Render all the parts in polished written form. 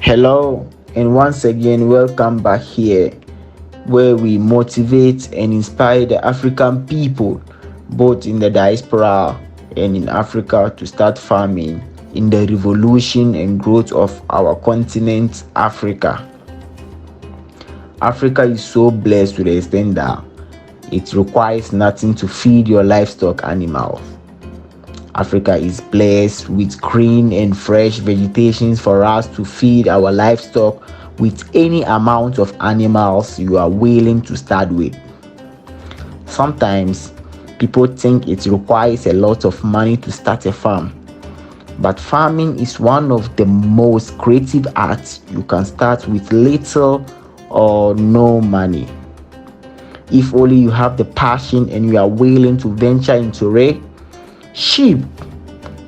Hello, and once again, welcome back here where we motivate and inspire the African people, both in the diaspora and in Africa, to start farming in the revolution and growth of our continent, Africa. Africa is so blessed to the extent that it requires nothing to feed your livestock animals. Africa is blessed with green and fresh vegetations for us to feed our livestock with any amount of animals you are willing to start with. Sometimes people think it requires a lot of money to start a farm, but farming is one of the most creative arts you can start with little or no money. If only you have the passion and you are willing to venture into it. Sheep,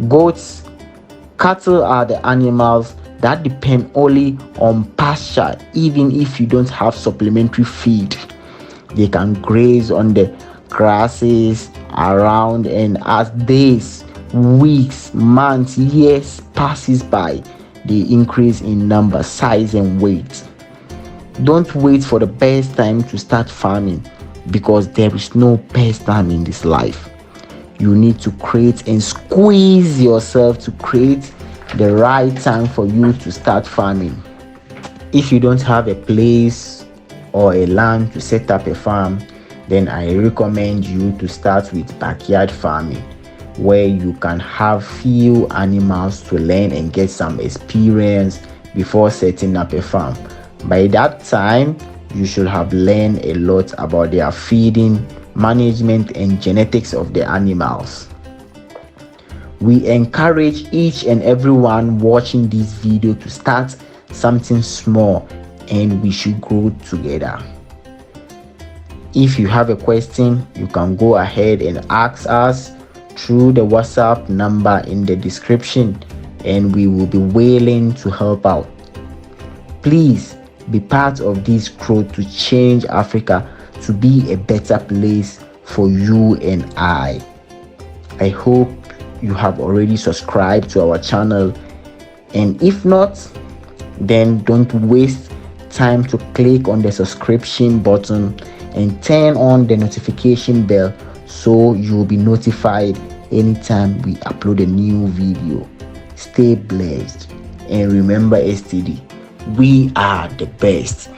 goats, cattle are the animals that depend only on pasture. Even if you don't have supplementary feed, they can graze on the grasses around, and as days, weeks, months, years passes by, they increase in number, size, and weight. Don't wait for the best time to start farming, because there is no best time in this life. You need to create and squeeze yourself to create the right time for you to start farming. If you don't have a place or a land to set up a farm, then I recommend you to start with backyard farming, where you can have few animals to learn and get some experience before setting up a farm. By that time, you should have learned a lot about their feeding, management, and genetics of the animals. We encourage each and everyone watching this video to start something small, and we should grow together. If you have a question, you can go ahead and ask us through the WhatsApp number in the description, and we will be willing to help out. Please be part of this growth to change Africa to be a better place for you and I. I hope you have already subscribed to our channel, and if not, then don't waste time to click on the subscription button and turn on the notification bell so you'll be notified anytime we upload a new video. Stay blessed, and remember, STD, we are the best.